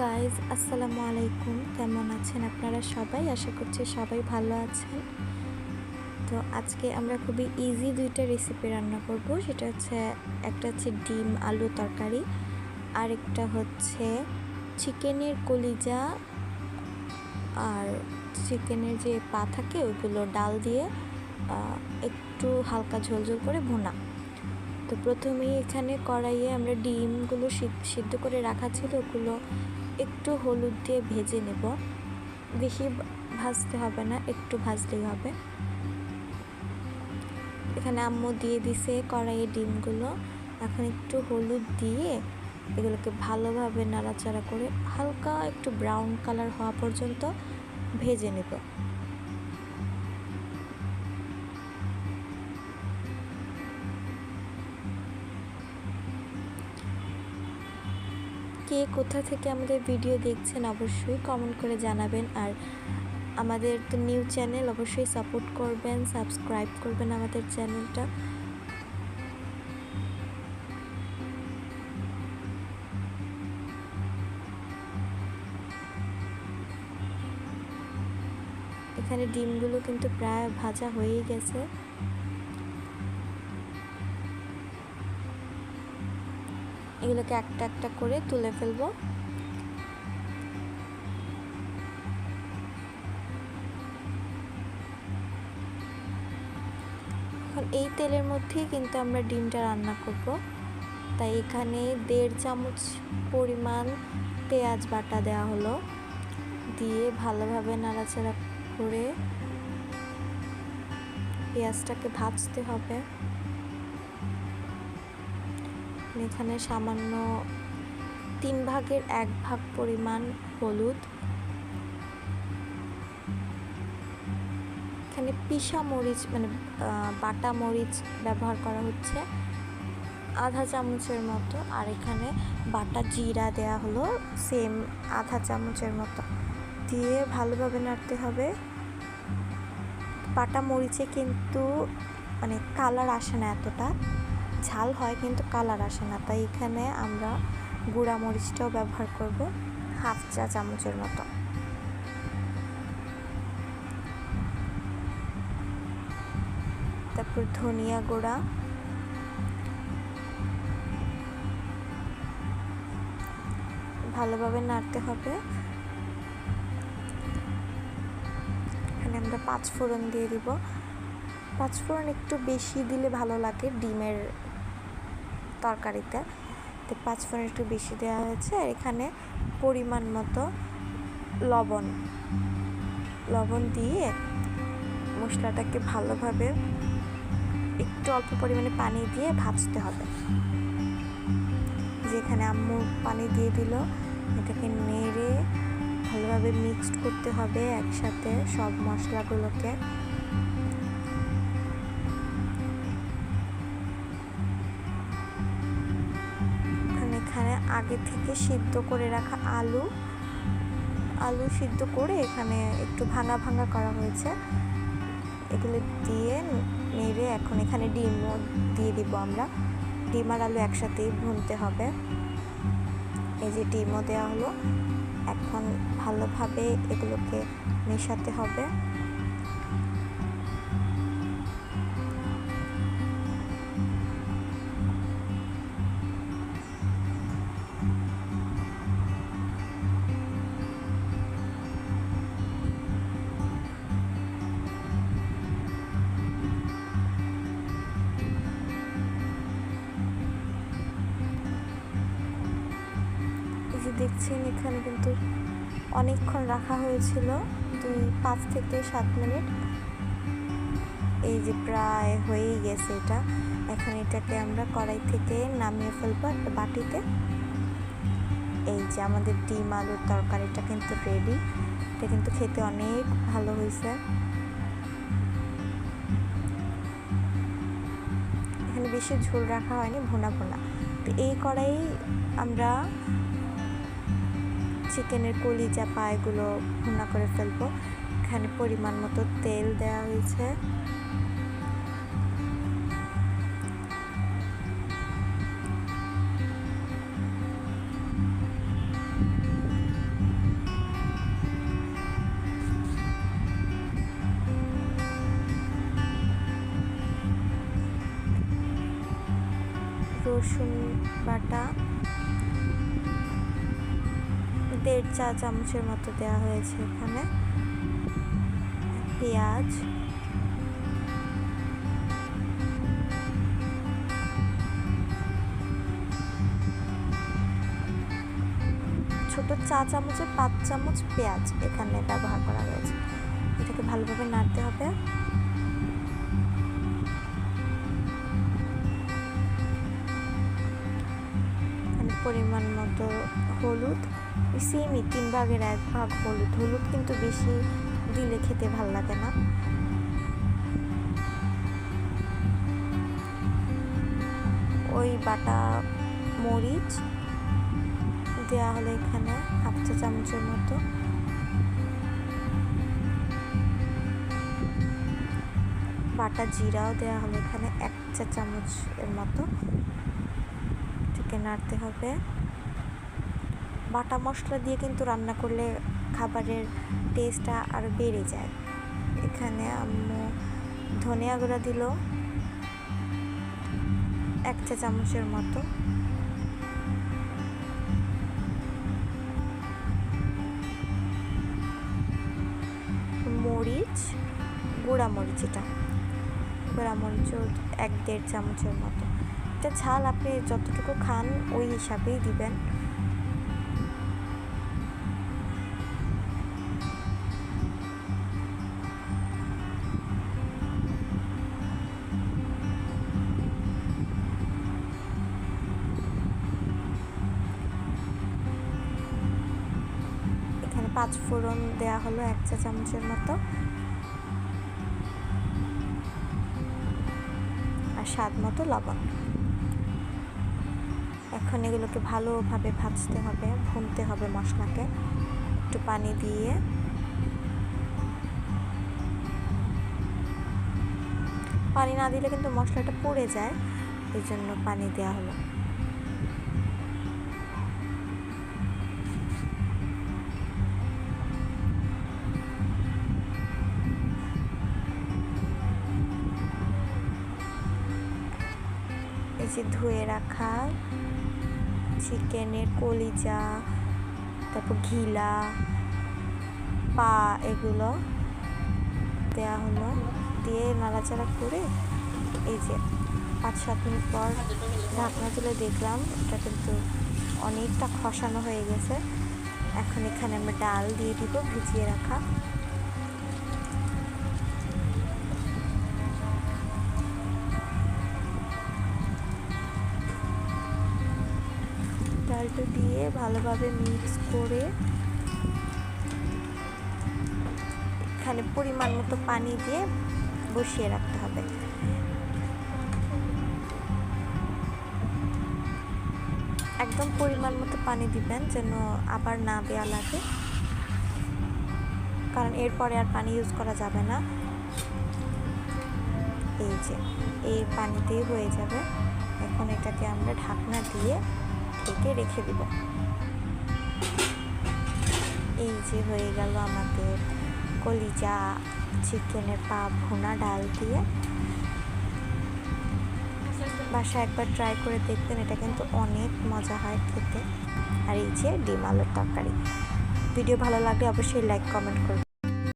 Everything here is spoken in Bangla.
গাইজ, আসসালামু আলাইকুম। কেমন আছেন আপনারা সবাই? আশা করছি সবাই ভালো আছেন। তো আজকে আমরা খুবই ইজি দুইটা রেসিপি রান্না করব। সেটা হচ্ছে একটা হচ্ছে ডিম আলু তরকারি, আর একটা হচ্ছে চিকেনের কলিজা আর চিকেনের যে পা থাকে ওইগুলো ডাল দিয়ে একটু হালকা ঝোলঝোল করে ভুনা। তো প্রথমেই এখানে কড়াইয়ে আমরা ডিমগুলো সিদ্ধ করে রাখা ছিল, ওগুলো একটু হলুদ দিয়ে ভেজে নেব। বেশি ভাজতে হবে না, একটু ভাজলেই হবে। এখানে আম্মু দিয়ে দিছে কড়াইয়ে ডিমগুলো। এখন একটু হলুদ দিয়ে এগুলোকে ভালোভাবে নাড়াচাড়া করে হালকা একটু ব্রাউন কালার হওয়া পর্যন্ত ভেজে নেব। কে কোথা থেকে আমাদের ভিডিও দেখছেন অবশ্যই কমেন্ট করে জানাবেন। আর আমাদের তো নিউ চ্যানেল, অবশ্যই সাপোর্ট করবেন, সাবস্ক্রাইব করবেন আমাদের চ্যানেলটা। এখানে ডিমগুলো কিন্তু প্রায় ভাজা হয়েই গেছে। এগুলোকে একটা একটা করে তুলে ফেলবো। এখন এই তেলের মধ্যেই কিন্তু আমরা ডিমটা রান্না করব। তাই এখানে 1.5 চামচ পরিমাণ পেঁয়াজ বাটা দেওয়া হলো, দিয়ে ভালোভাবে নাড়াচাড়া করে পেঁয়াজটাকে ভাজতে হবে। এখানে সামান্য 3 ভাগের 1 ভাগ পরিমাণ হলুদ, এখানে পিসা মরিচ মানে বাটা মরিচ ব্যবহার করা হচ্ছে আধা চামচের মতো, আর এখানে বাটা জিরা দেয়া হলো সেম আধা চামচের মতো, দিয়ে ভালোভাবে নাড়তে হবে। বাটা মরিচে কিন্তু মানে কালার আসে না, এতটা ঝাল হয় কিন্তু কালার আসে না, তাই এখানে আমরা গুঁড়া মরিচটাও ব্যবহার করব হাফ চা চামচের মতো। তারপর ধনিয়া গুঁড়া, ভালোভাবে নাড়তে হবে। এখানে আমরা 5 ফোড়ন দিয়ে দিব। 5 ফোড়ন একটু বেশি দিলে ভালো লাগে ডিমের তরকারিতে, তো 5 ফোড়ন একটু বেশি দেওয়া হয়েছে। আর এখানে পরিমাণ মতো লবণ দিয়ে মশলাটাকে ভালোভাবে একটু অল্প পরিমাণে পানি দিয়ে ভাজতে হবে। যেখানে আম্মু পানি দিয়ে দিল, এটাকে নেড়ে ভালোভাবে মিক্সড করতে হবে একসাথে সব মশলাগুলোকে। এখানে আগে থেকে সিদ্ধ করে রাখা আলু সিদ্ধ করে এখানে একটু ভাঙা ভাঙা করা হয়েছে, এগুলো দিয়ে নেড়ে এখন এখানে ডিমও দিয়ে দিব আমরা। ডিম আর আলু একসাথেই ভুনতে হবে। এই যে ডিমও দেওয়া হলো, এখন ভালোভাবে এগুলোকে মেশাতে হবে। দেখছেন এখানে কিন্তু অনেকক্ষণ রাখা হয়েছিল, 5 থেকে 7 মিনিট। এই যে প্রায় হয়েই গেছে এটা। এখন এটাকে আমরা কড়াই থেকে নামিয়ে ফেলবো একটা বাটিতে। এই যে আমাদের ডিম আলুর তরকারিটা কিন্তু রেডি। এটা কিন্তু খেতে অনেক ভালো হয়েছে। এখানে বেশি ঝোল রাখা হয়নি, ভুনা ভুনা। তো এই কড়াই আমরা চিকেনের কলিজা পা এগুলো ভুনা করে ফেলবো। এখানে পরিমাণ মতো তেল দেওয়া হয়েছে। রসুন বাটা 1.5 চা চামচের মতো দেওয়া হয়েছে এখানে। পেঁয়াজ, ছোট চা চামচে 5 চামচ পেঁয়াজ এখানে ব্যবহার করা হয়েছে। এটাকে ভালোভাবে নাড়তে হবে। পরিমাণ মতো হলুদ, সেমই 3 ভাগের 1 ভাগ হলুদ। হলুদ কিন্তু বেশি দিলে খেতে ভালো লাগে না। ওই বাটা মরিচ দেওয়া হলো এখানে 1/2 চা চামচের মতো। বাটা জিরাও দেওয়া হলো এখানে 1 চা চামচের মতো। এটাকে নাড়তে হবে। বাটা মশলা দিয়ে কিন্তু রান্না করলে খাবারের টেস্টটা আরও বেড়ে যায়। এখানে আম্মু ধনিয়া গুঁড়া দিল 1 চা চামচের মতো। মরিচ, গুঁড়া মরিচ, এটা গুঁড়া মরিচও 1-1.5 চামচের মতো। এটা ঝাল আপনি যতটুকু খান ওই হিসাবেই দিবেন। এখানে 5 ফোড়ন দেওয়া হলো 1 চা চামচের মতো। আর স্বাদ মতো লবণ। এখন এগুলোকে ভালোভাবে ভাজতে হবে, ভুনতে হবে মশলাকে। একটু পানি দিয়ে পানি না দিলে কিন্তু মশলাটা পুড়ে যায়, এই জন্য পানি দেওয়া হলো। এই যে ধুয়ে রাখা চিকেনের কলিজা, তারপর ঘিলা, পা, এগুলো দেওয়া হলো। দিয়ে নাড়াচাড়া করে এই যে 5-7 মিনিট পর ঢাকনা তুলে দেখলাম এটা কিন্তু অনেকটা খসানো হয়ে গেছে। এখন এখানে আমরা ডাল দিয়ে দিব ভিজিয়ে রাখা। ডালটা দিয়ে ভালোভাবে মিক্স করে এখানে পরিমাণ মতো পানি দিয়ে বসিয়ে রাখতে হবে। একদম পরিমাণ মতো পানি দিবেন যেন আবার না দেওয়া লাগে, কারণ এরপরে আর পানি ইউজ করা যাবে না। এই যে এই পানিতেই হয়ে যাবে। এখন এটাকে আমরা ঢাকনা দিয়ে ঢেকে রেখে দিব। এই যে হয়ে গেল আমাদের কলিজা চিকেনের পা ভুনা ডাল দিয়ে। বাসায় একবার ট্রাই করে দেখবেন, এটা কিন্তু অনেক মজা হয় খেতে। আর এই যে ডিম আলুর তরকারি। ভিডিও ভালো লাগলে অবশ্যই লাইক কমেন্ট করবেন।